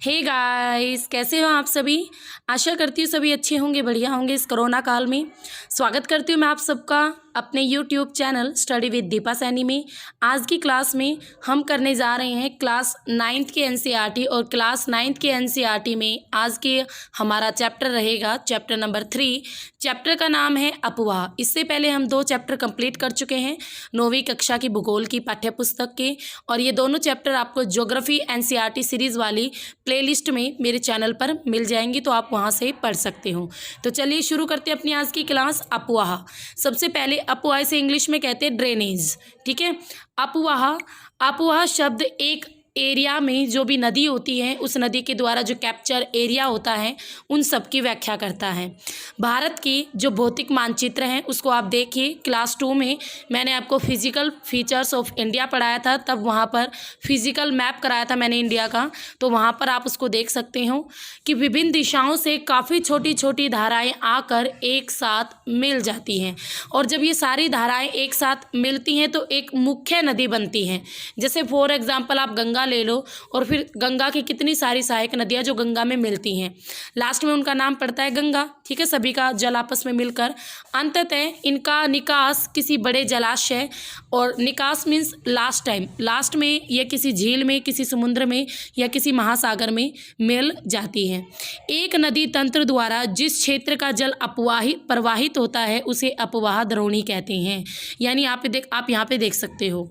Hey guys, कैसे हो आप सभी। आशा करती हूँ सभी अच्छे होंगे, बढ़िया होंगे। इस कोरोना काल में स्वागत करती हूँ मैं आप सबका अपने YouTube channel study with Deepa Saini में। आज की क्लास में हम करने जा रहे हैं क्लास 9th के एनसीईआरटी और क्लास 9th के एनसीईआरटी में आज के हमारा चैप्टर रहेगा चैप्टर नंबर 3। चैप्टर का नाम है अपवाह। इससे पहले हम 2 चैप्टर कंप्लीट कर चुके हैं 9वीं कक्षा की भूगोल की पाठ्य पुस्तक के, और ये दोनों चैप्टर आपको ज्योग्राफी एनसीईआरटी सीरीज़ वाली प्लेलिस्ट में मेरे चैनल पर मिल जाएंगी, तो आप वहाँ से पढ़ सकते हो। तो चलिए शुरू करते हैं अपनी आज की क्लास। अपवाह। सबसे पहले अपवाह से इंग्लिश में कहते हैं ड्रेनेज, ठीक है। अपवाह अपवाह शब्द एक एरिया में जो भी नदी होती है उस नदी के द्वारा जो कैप्चर एरिया होता है उन सब की व्याख्या करता है। भारत की जो भौतिक मानचित्र है उसको आप देखिए, क्लास 2 में मैंने आपको फिजिकल फीचर्स ऑफ इंडिया पढ़ाया था, तब वहाँ पर फिजिकल मैप कराया था मैंने इंडिया का, तो वहाँ पर आप उसको देख सकते हो कि विभिन्न दिशाओं से काफ़ी छोटी छोटी धाराएँ आकर एक साथ मिल जाती हैं, और जब ये सारी धाराएँ एक साथ मिलती हैं तो एक मुख्य नदी बनती हैं। जैसे फॉर एग्जाम्पल आप गंगा ले लो, और फिर गंगा की कितनी सारी सहायक नदियाँ जो गंगा में मिलती हैं, लास्ट में उनका नाम पड़ता है गंगा, ठीक है। सभी का जल आपस में मिलकर अंततः इनका निकास किसी बड़े जलाशय, और निकास मीन्स लास्ट में यह किसी झील में, किसी समुद्र में या किसी महासागर में मिल जाती है। एक नदी तंत्र द्वारा जिस क्षेत्र का जल प्रवाहित होता है उसे अपवाह द्रोणी कहते हैं। यानी आप यहाँ पे देख सकते हो,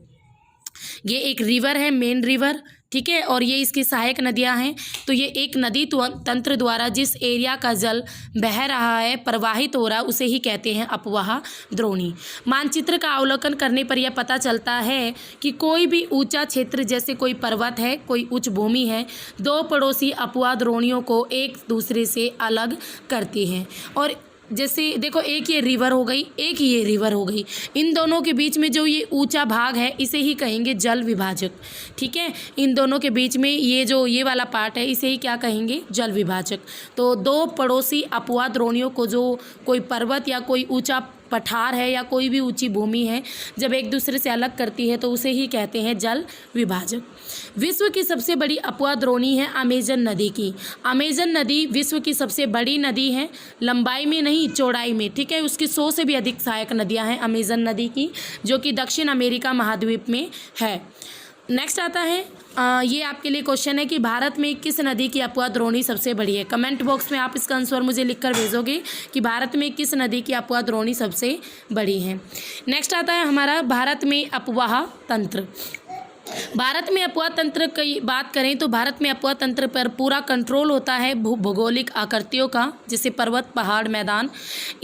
ये एक रिवर है, मेन रिवर, ठीक है, और ये इसकी सहायक नदियां हैं। तो ये एक नदी तंत्र द्वारा जिस एरिया का जल बह रहा है, प्रवाहित हो रहा है, उसे ही कहते हैं अपवाह द्रोणी। मानचित्र का अवलोकन करने पर यह पता चलता है कि कोई भी ऊंचा क्षेत्र, जैसे कोई पर्वत है, कोई उच्च भूमि है, 2 पड़ोसी अपवाह द्रोणियों को एक दूसरे से अलग करती हैं। और जैसे देखो, एक ये रिवर हो गई, एक ये रिवर हो गई, इन दोनों के बीच में जो ये ऊंचा भाग है इसे ही कहेंगे जल विभाजक, ठीक है। इन दोनों के बीच में ये वाला पार्ट है, इसे ही क्या कहेंगे, जल विभाजक। तो 2 पड़ोसी अपवाह द्रोणियों को, जो कोई पर्वत या कोई ऊंचा पठार है या कोई भी ऊंची भूमि है, जब एक दूसरे से अलग करती है तो उसे ही कहते हैं जल विभाजक। विश्व की सबसे बड़ी अपवाह द्रोणी है अमेजन नदी की। अमेजन नदी विश्व की सबसे बड़ी नदी है, लंबाई में नहीं चौड़ाई में, ठीक है। उसकी 100 से भी अधिक सहायक नदियां हैं अमेजन नदी की, जो कि दक्षिण अमेरिका महाद्वीप में है। नेक्स्ट आता है, ये आपके लिए क्वेश्चन है कि भारत में किस नदी की अपवाह द्रोणी सबसे बड़ी है। कमेंट बॉक्स में आप इसका आंसर मुझे लिखकर भेजोगे कि भारत में किस नदी की अपवाह द्रोणी सबसे बड़ी है। नेक्स्ट आता है हमारा भारत में अपवाह तंत्र। भारत में अपवाह तंत्र की बात करें तो भारत में अपवाह तंत्र पर पूरा कंट्रोल होता है भौगोलिक आकृतियों का, जैसे पर्वत, पहाड़, मैदान।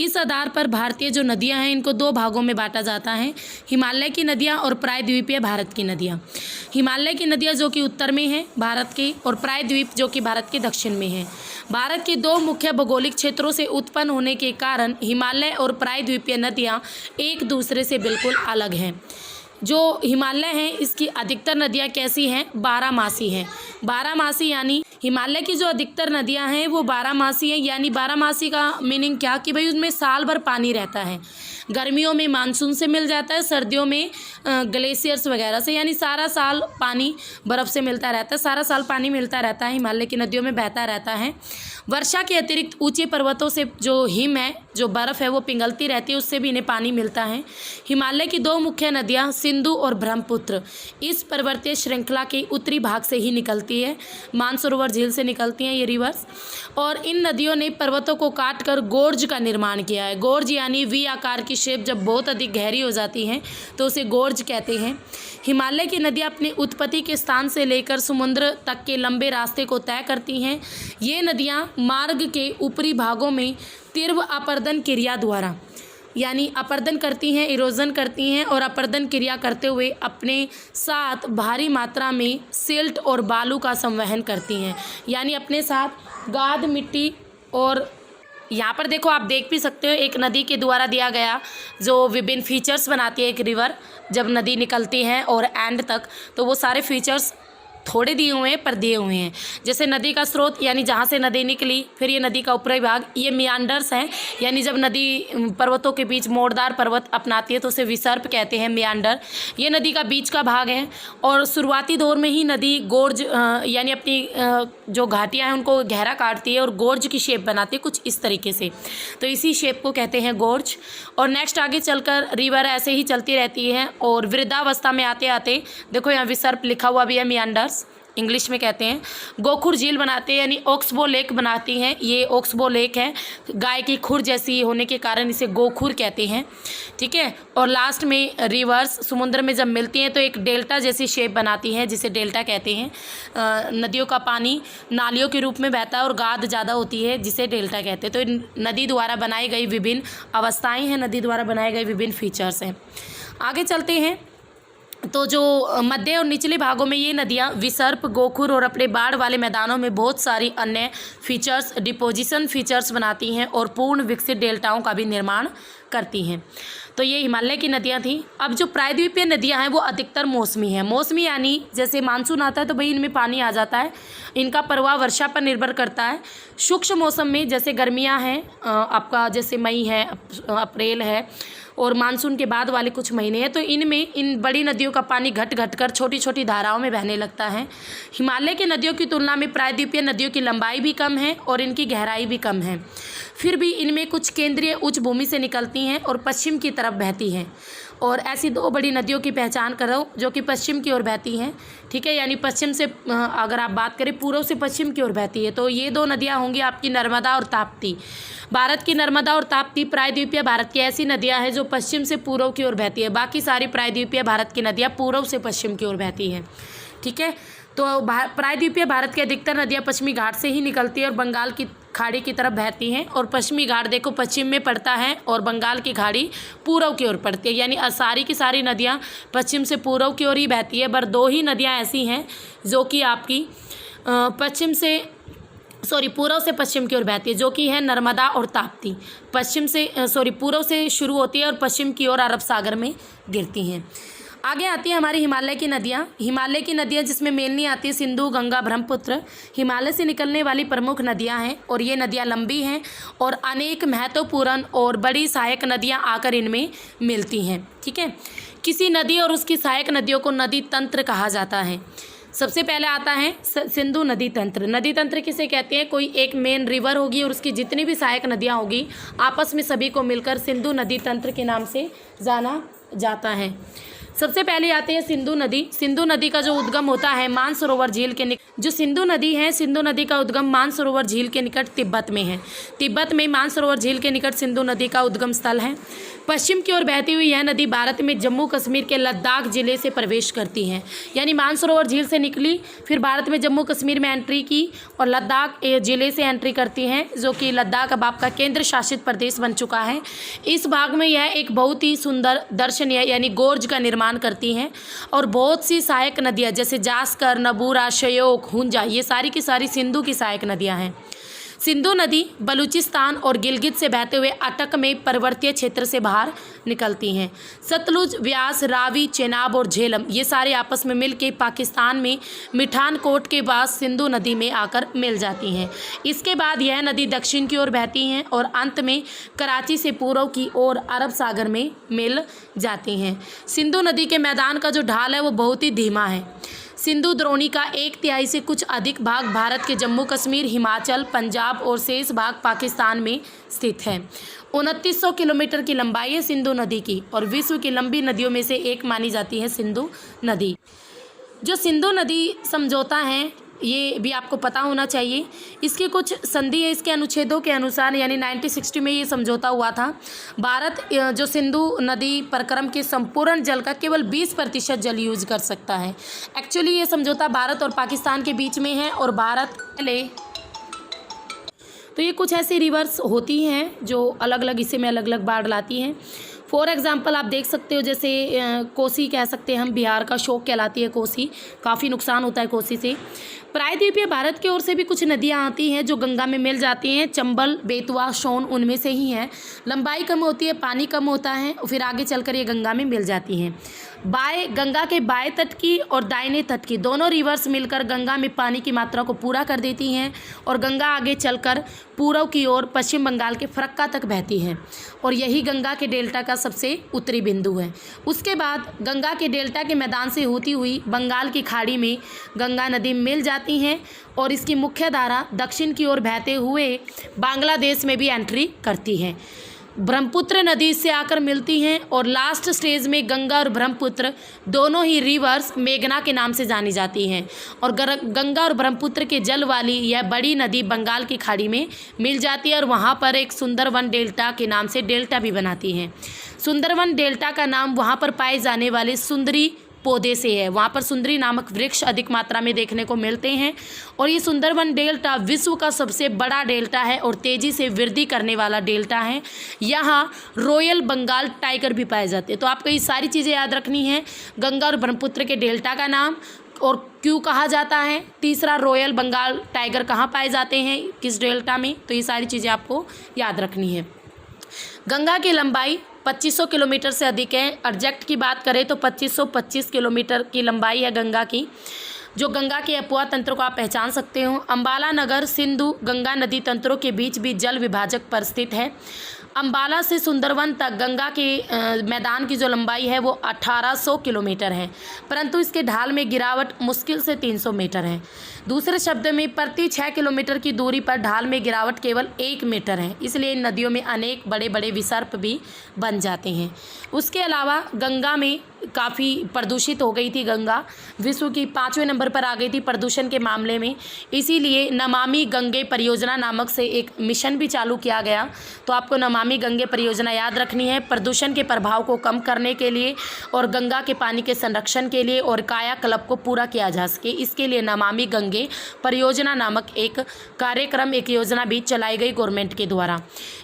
इस आधार पर भारतीय जो नदियां हैं इनको 2 भागों में बांटा जाता है, हिमालय की नदियां और प्रायद्वीपीय भारत की नदियां। हिमालय की नदियां जो कि उत्तर में है भारत के, और प्रायद्वीप जो कि भारत के दक्षिण में है। भारत के 2 मुख्य भौगोलिक क्षेत्रों से उत्पन्न होने के कारण हिमालय और प्रायद्वीपीय नदियाँ एक दूसरे से बिल्कुल अलग हैं। जो हिमालय है इसकी अधिकतर नदियाँ कैसी हैं, 12मासी हैं। 12मासी यानी हिमालय की जो अधिकतर नदियाँ हैं वो 12मासी हैं। यानी 12मासी का मीनिंग क्या कि भाई उसमें साल भर पानी रहता है। गर्मियों में मानसून से मिल जाता है, सर्दियों में ग्लेशियर्स वगैरह से, यानी सारा साल पानी बर्फ़ से मिलता रहता है, सारा साल पानी मिलता रहता है, हिमालय की नदियों में बहता रहता है। वर्षा के अतिरिक्त ऊंचे पर्वतों से जो हिम है, जो बर्फ़ है वो पिघलती रहती है, उससे भी इन्हें पानी मिलता है। हिमालय की 2 मुख्य नदियाँ सिंधु और ब्रह्मपुत्र इस पर्वतीय श्रृंखला के उत्तरी भाग से ही निकलती है, मानसरोवर झील से निकलती हैं ये रिवर्स। और इन नदियों ने पर्वतों को काट कर गोर्ज का निर्माण किया है। गोर्ज यानी वी आकार की शेप जब बहुत अधिक गहरी हो जाती है तो उसे गोर्ज कहते हैं। हिमालय की नदियाँ अपनी उत्पत्ति के स्थान से लेकर समुद्र तक के लंबे रास्ते को तय करती हैं। ये नदियाँ मार्ग के ऊपरी भागों में तीव्र अपर्दन क्रिया द्वारा, यानी अपर्दन करती हैं, इरोजन करती हैं, और अपर्दन क्रिया करते हुए अपने साथ भारी मात्रा में सिल्ट और बालू का संवहन करती हैं। यानी अपने साथ गाद, मिट्टी, और यहाँ पर देखो आप देख भी सकते हो एक नदी के द्वारा दिया गया जो विभिन्न फीचर्स बनाती है एक रिवर, जब नदी निकलती है और एंड तक, तो वो सारे फीचर्स थोड़े दिए हुए हैं पर दिए हुए हैं। जैसे नदी का स्रोत यानी जहाँ से नदी निकली, फिर ये नदी का ऊपरी भाग, ये मियांडर्स हैं यानी जब नदी पर्वतों के बीच मोड़दार पर्वत अपनाती है तो उसे विसर्प कहते हैं, मियांडर। ये नदी का बीच का भाग है और शुरुआती दौर में ही नदी गोर्ज यानी अपनी जो घाटियाँ हैं उनको गहरा काटती है और गोर्ज की शेप बनाती है कुछ इस तरीके से, तो इसी शेप को कहते हैं गोर्ज। और नेक्स्ट आगे चलकर रिवर ऐसे ही चलती रहती है और वृद्धावस्था में आते आते देखो यहाँ विसर्प लिखा हुआ भी है, मियांडर्स इंग्लिश में कहते हैं, गोखुर झील बनाते हैं यानी ओक्सबो लेक बनाती हैं। ये ओक्सबो लेक है, गाय की खुर जैसी होने के कारण इसे गोखुर कहते हैं, ठीक है। और लास्ट में रिवर्स समुद्र में जब मिलती हैं तो एक डेल्टा जैसी शेप बनाती हैं जिसे डेल्टा कहते हैं। नदियों का पानी नालियों के रूप में बहता है और गाद ज़्यादा होती है जिसे डेल्टा कहते हैं। तो नदी द्वारा बनाई गई विभिन्न अवस्थाएँ हैं, नदी द्वारा बनाए गए विभिन्न फीचर्स हैं। आगे चलते हैं तो जो मध्य और निचले भागों में ये नदियाँ विसर्प, गोखुर और अपने बाढ़ वाले मैदानों में बहुत सारी अन्य फीचर्स, डिपोजिशन फीचर्स बनाती हैं और पूर्ण विकसित डेल्टाओं का भी निर्माण करती हैं। तो ये हिमालय की नदियाँ थी। अब जो प्रायद्वीपीय नदियाँ हैं वो अधिकतर मौसमी हैं। मौसमी यानी जैसे मानसून आता है तो भाई इनमें पानी आ जाता है, इनका प्रवाह वर्षा पर निर्भर करता है। शुष्क मौसम में जैसे गर्मियाँ हैं आपका, जैसे मई है, अप्रैल है और मानसून के बाद वाले कुछ महीने हैं, तो इनमें इन बड़ी नदियों का पानी घट घट कर छोटी छोटी धाराओं में बहने लगता है। हिमालय की नदियों की तुलना में प्रायद्वीपीय नदियों की लंबाई भी कम है और इनकी गहराई भी कम है। फिर भी इनमें कुछ केंद्रीय उच्च भूमि से निकलती हैं और पश्चिम की तरफ बहती हैं। और ऐसी दो बड़ी नदियों की पहचान करो जो कि पश्चिम की ओर बहती हैं, ठीक है, यानी पश्चिम से अगर आप बात करें पूर्व से पश्चिम की ओर बहती है तो ये दो नदियाँ होंगी आपकी नर्मदा और ताप्ती। भारत की नर्मदा और ताप्ती प्रायद्वीपीय भारत की ऐसी नदियाँ हैं जो पश्चिम से पूर्व की ओर बहती है। बाकी सारी प्रायद्वीपीय भारत की नदियाँ पूर्व से पश्चिम की ओर बहती हैं, ठीक है। तो प्रायद्वीपीय भारत की अधिकतर नदियाँ पश्चिमी घाट से ही निकलती है और बंगाल की खाड़ी की तरफ बहती हैं। और पश्चिमी घाट देखो पश्चिम में पड़ता है और बंगाल की खाड़ी पूर्व की ओर पड़ती है, यानी सारी की सारी नदियाँ पश्चिम से पूर्व की ओर ही बहती है। पर दो ही नदियाँ ऐसी हैं जो कि आपकी पूर्व से पश्चिम की ओर बहती है, जो कि है नर्मदा और ताप्ती। पूर्व से शुरू होती है और पश्चिम की ओर अरब सागर में गिरती हैं। आगे आती है हमारी हिमालय की नदियाँ। हिमालय की नदियाँ जिसमें मेनली आती है सिंधु, गंगा, ब्रह्मपुत्र, हिमालय से निकलने वाली प्रमुख नदियाँ हैं और ये नदियाँ लंबी हैं और अनेक महत्वपूर्ण और बड़ी सहायक नदियाँ आकर इनमें मिलती हैं, ठीक है। किसी नदी और उसकी सहायक नदियों को नदी तंत्र कहा जाता है। सबसे पहले आता है सिंधु नदी तंत्र। नदी तंत्र किसे कहते हैं? कोई एक मेन रिवर होगी और उसकी जितनी भी सहायक नदियाँ होगी आपस में सभी को मिलकर सिंधु नदी तंत्र के नाम से जाना जाता है। सबसे पहले आते हैं सिंधु नदी। सिंधु नदी का जो उद्गम होता है मानसरोवर झील के निकट, जो सिंधु नदी है, सिंधु नदी का उद्गम मानसरोवर झील के निकट तिब्बत में है। तिब्बत में मानसरोवर झील के निकट सिंधु नदी का उद्गम स्थल है। पश्चिम की ओर बहती हुई यह नदी भारत में जम्मू कश्मीर के लद्दाख जिले से प्रवेश करती है, यानी मानसरोवर झील से निकली, फिर भारत में जम्मू कश्मीर में एंट्री की और लद्दाख जिले से एंट्री करती हैं, जो कि लद्दाख अब आपका केंद्र शासित प्रदेश बन चुका है। इस भाग में यह एक बहुत ही सुंदर दर्शनीय यानी गोर्ज का निर्माण करती हैं और बहुत सी सहायक नदियाँ जैसे जास्कर, नबूरा, श्योक, हुंजा, ये सारी की सारी सिंधु की सहायक नदियाँ हैं। सिंधु नदी बलूचिस्तान और गिलगित से बहते हुए अटक में पर्वतीय क्षेत्र से बाहर निकलती हैं। सतलुज, व्यास, रावी, चेनाब और झेलम ये सारे आपस में मिलकर पाकिस्तान में मिठानकोट के पास सिंधु नदी में आकर मिल जाती हैं। इसके बाद यह नदी दक्षिण की ओर बहती हैं और अंत में कराची से पूर्व की ओर अरब सागर में मिल जाती हैं। सिंधु नदी के मैदान का जो ढाल है वो बहुत ही धीमा है। सिंधु द्रोणी का 1/3 से कुछ अधिक भाग भारत के जम्मू कश्मीर, हिमाचल, पंजाब और शेष भाग पाकिस्तान में स्थित है। 2900 किलोमीटर की लंबाई है सिंधु नदी की और विश्व की लंबी नदियों में से एक मानी जाती है सिंधु नदी। जो सिंधु नदी समझौता है ये भी आपको पता होना चाहिए। इसके कुछ संधि है, इसके अनुच्छेदों के अनुसार यानी 1960 में ये समझौता हुआ था। भारत जो सिंधु नदी प्रक्रम के संपूर्ण जल का केवल 20% जल यूज कर सकता है। एक्चुअली ये समझौता भारत और पाकिस्तान के बीच में है और भारत ले तो ये कुछ ऐसी रिवर्स होती हैं जो अलग अलग हिस्से में अलग अलग बाढ़ लाती हैं। फॉर एग्जांपल आप देख सकते हो जैसे कोसी कह सकते हैं हम, बिहार का शोक कहलाती है कोसी, काफ़ी नुकसान होता है कोसी से। प्रायद्वीपीय भारत की ओर से भी कुछ नदियाँ आती हैं जो गंगा में मिल जाती हैं। चंबल, बेतवा, सोन उनमें से ही हैं। लंबाई कम होती है, पानी कम होता है, फिर आगे चलकर ये गंगा में मिल जाती हैं। गंगा के बाएं तट की और दाहिने तट की दोनों रिवर्स मिलकर गंगा में पानी की मात्रा को पूरा कर देती हैं और गंगा आगे चलकर पूर्व की ओर पश्चिम बंगाल के फरक्का तक बहती है और यही गंगा के डेल्टा का सबसे उत्तरी बिंदु है। उसके बाद गंगा के डेल्टा के मैदान से होती हुई बंगाल की खाड़ी में गंगा नदी मिल जाती हैं और इसकी मुख्य धारा दक्षिण की ओर बहते हुए बांग्लादेश में भी एंट्री करती है। ब्रह्मपुत्र नदी इससे आकर मिलती हैं और लास्ट स्टेज में गंगा और ब्रह्मपुत्र दोनों ही रिवर्स मेघना के नाम से जानी जाती हैं और गंगा और ब्रह्मपुत्र के जल वाली यह बड़ी नदी बंगाल की खाड़ी में मिल जाती है और वहाँ पर एक सुंदरवन डेल्टा के नाम से डेल्टा भी बनाती हैं। सुंदरवन डेल्टा का नाम वहाँ पर पाए जाने वाले सुंदरी पौधे से है। वहाँ पर सुंदरी नामक वृक्ष अधिक मात्रा में देखने को मिलते हैं और ये सुंदरवन डेल्टा विश्व का सबसे बड़ा डेल्टा है और तेज़ी से वृद्धि करने वाला डेल्टा है। यहाँ रॉयल बंगाल टाइगर भी पाए जाते हैं। तो आपको ये सारी चीज़ें याद रखनी है, गंगा और ब्रह्मपुत्र के डेल्टा का नाम और क्यों कहा जाता है, तीसरा रॉयल बंगाल टाइगर कहाँ पाए जाते हैं, किस डेल्टा में, तो ये सारी चीज़ें आपको याद रखनी है। गंगा की लंबाई 2500 किलोमीटर से अधिक है। एग्जैक्ट की बात करें तो 2525 किलोमीटर की लंबाई है गंगा की, जो गंगा के अपवाह तंत्र को आप पहचान सकते हो। अंबाला नगर सिंधु गंगा नदी तंत्रों के बीच भी जल विभाजक पर स्थित है। अंबाला से सुंदरवन तक गंगा के मैदान की जो लंबाई है वो 1800 किलोमीटर है, परंतु इसके ढाल में गिरावट मुश्किल से 300 मीटर है। दूसरे शब्द में प्रति 6 किलोमीटर की दूरी पर ढाल में गिरावट केवल 1 मीटर है, इसलिए इन नदियों में अनेक बड़े बड़े विसर्प भी बन जाते हैं। उसके अलावा गंगा में काफ़ी प्रदूषित हो गई थी। गंगा विश्व की 5वें नंबर पर आ गई थी प्रदूषण के मामले में, इसीलिए नमामि गंगे परियोजना नामक से एक मिशन भी चालू किया गया। तो आपको नमामि गंगे परियोजना याद रखनी है, प्रदूषण के प्रभाव को कम करने के लिए और गंगा के पानी के संरक्षण के लिए और कायाकल्प को पूरा किया जा सके, इसके लिए नमामि गंगे परियोजना नामक एक कार्यक्रम, एक योजना भी चलाई गई गवर्नमेंट के द्वारा।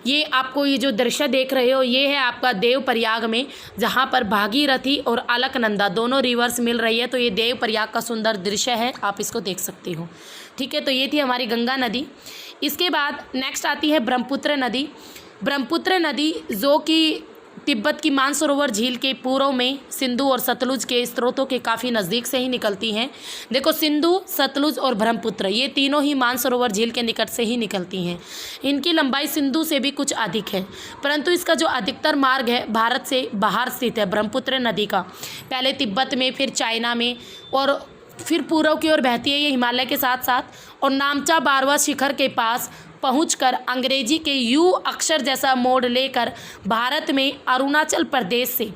ये आपको ये जो दृश्य देख रहे हो ये है आपका देव प्रयाग में, जहाँ पर भागीरथी और अलकनंदा दोनों रिवर्स मिल रही है। तो ये देव प्रयाग का सुंदर दृश्य है, आप इसको देख सकते हो। ठीक है, तो ये थी हमारी गंगा नदी। इसके बाद नेक्स्ट आती है ब्रह्मपुत्र नदी। ब्रह्मपुत्र नदी जो कि तिब्बत की मानसरोवर झील के पूर्व में सिंधु और सतलुज के स्रोतों के काफ़ी नज़दीक से ही निकलती हैं। देखो, सिंधु, सतलुज और ब्रह्मपुत्र ये तीनों ही मानसरोवर झील के निकट से ही निकलती हैं। इनकी लंबाई सिंधु से भी कुछ अधिक है, परंतु इसका जो अधिकतर मार्ग है भारत से बाहर स्थित है। ब्रह्मपुत्र नदी का पहले तिब्बत में, फिर चाइना में और फिर पूर्व की ओर बहती है ये हिमालय के साथ साथ और नामचा बारवा शिखर के पास पहुंचकर अंग्रेजी के यू अक्षर जैसा मोड़ लेकर भारत में अरुणाचल प्रदेश से,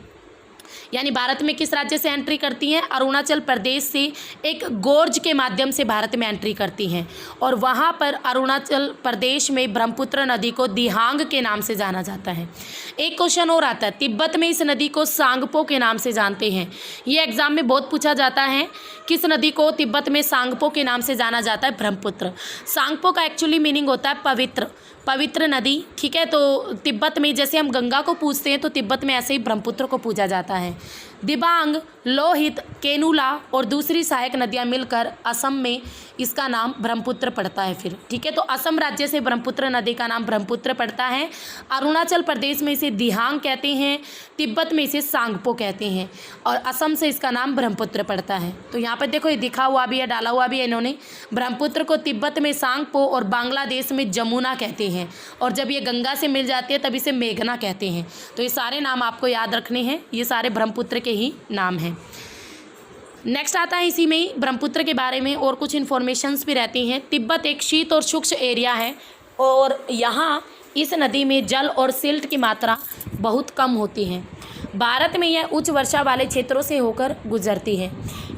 यानी भारत में किस राज्य से एंट्री करती हैं, अरुणाचल प्रदेश से एक गोर्ज के माध्यम से भारत में एंट्री करती हैं और वहाँ पर अरुणाचल प्रदेश में ब्रह्मपुत्र नदी को दिहांग के नाम से जाना जाता है। एक क्वेश्चन और आता है, तिब्बत में इस नदी को सांगपो के नाम से जानते हैं। ये एग्जाम में बहुत पूछा जाता है, किस नदी को तिब्बत में सांगपो के नाम से जाना जाता है, ब्रह्मपुत्र। सांगपो का एक्चुअली मीनिंग होता है पवित्र, पवित्र नदी। ठीक है, तो तिब्बत में जैसे हम गंगा को पूजते हैं तो तिब्बत में ऐसे ही ब्रह्मपुत्र को पूजा जाता है। दिबांग, लोहित, केनुला और दूसरी सहायक नदियां मिलकर असम में इसका नाम ब्रह्मपुत्र पड़ता है फिर। ठीक है, तो असम राज्य से ब्रह्मपुत्र नदी का नाम ब्रह्मपुत्र पड़ता है। अरुणाचल प्रदेश में इसे दिहांग कहते हैं, तिब्बत में इसे सांगपो कहते हैं और असम से इसका नाम ब्रह्मपुत्र पड़ता है। तो यहाँ पर देखो, ये दिखा हुआ भी है, डाला हुआ भी है इन्होंने। ब्रह्मपुत्र को तिब्बत में सांगपो और बांग्लादेश में जमुना कहते हैं और जब ये गंगा से मिल जाती है तब इसे मेघना कहते हैं। तो ये सारे नाम आपको याद रखने हैं, ये सारे ब्रह्मपुत्र के ही नाम हैं। नेक्स्ट आता है इसी में ही ब्रह्मपुत्र के बारे में और कुछ इन्फॉर्मेशंस भी रहती हैं। तिब्बत एक शीत और शुष्क एरिया है और यहाँ इस नदी में जल और सिल्ट की मात्रा बहुत कम होती है। भारत में यह उच्च वर्षा वाले क्षेत्रों से होकर गुजरती है।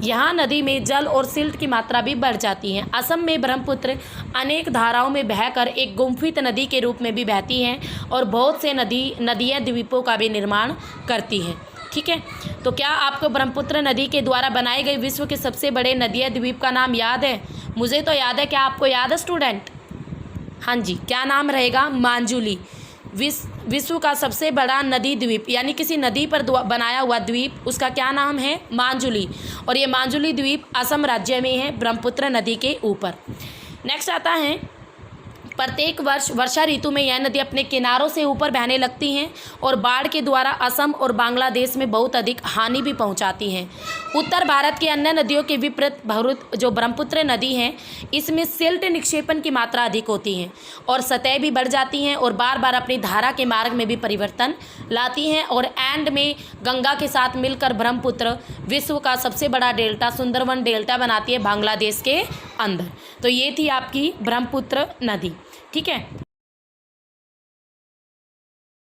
यहाँ नदी में जल और सिल्ट की मात्रा भी बढ़ जाती है। असम में ब्रह्मपुत्र अनेक धाराओं में बहकर एक गुम्फित नदी के रूप में भी बहती है और बहुत से नदियाँ द्वीपों का भी निर्माण करती है। ठीक है, तो क्या आपको ब्रह्मपुत्र नदी के द्वारा बनाए गए विश्व के सबसे बड़े नदिया द्वीप का नाम याद है? मुझे तो याद है, क्या आपको याद है स्टूडेंट? हाँ जी, क्या नाम रहेगा? मांजुली। विश्व का सबसे बड़ा नदी द्वीप, यानी किसी नदी पर बनाया हुआ द्वीप, उसका क्या नाम है? माजुली। और ये माजुली द्वीप असम राज्य में है, ब्रह्मपुत्र नदी के ऊपर। नेक्स्ट आता है, प्रत्येक वर्ष वर्षा ऋतु में यह नदी अपने किनारों से ऊपर बहने लगती हैं और बाढ़ के द्वारा असम और बांग्लादेश में बहुत अधिक हानि भी पहुंचाती हैं। उत्तर भारत की अन्य नदियों के विपरीत जो ब्रह्मपुत्र नदी है, इसमें सिल्ट निक्षेपण की मात्रा अधिक होती है और सतह भी बढ़ जाती हैं और बार बार अपनी धारा के मार्ग में भी परिवर्तन लाती हैं। और एंड में गंगा के साथ मिलकर ब्रह्मपुत्र विश्व का सबसे बड़ा डेल्टा, सुंदरवन डेल्टा बनाती है बांग्लादेश के अंदर। तो ये थी आपकी ब्रह्मपुत्र नदी। ठीक है।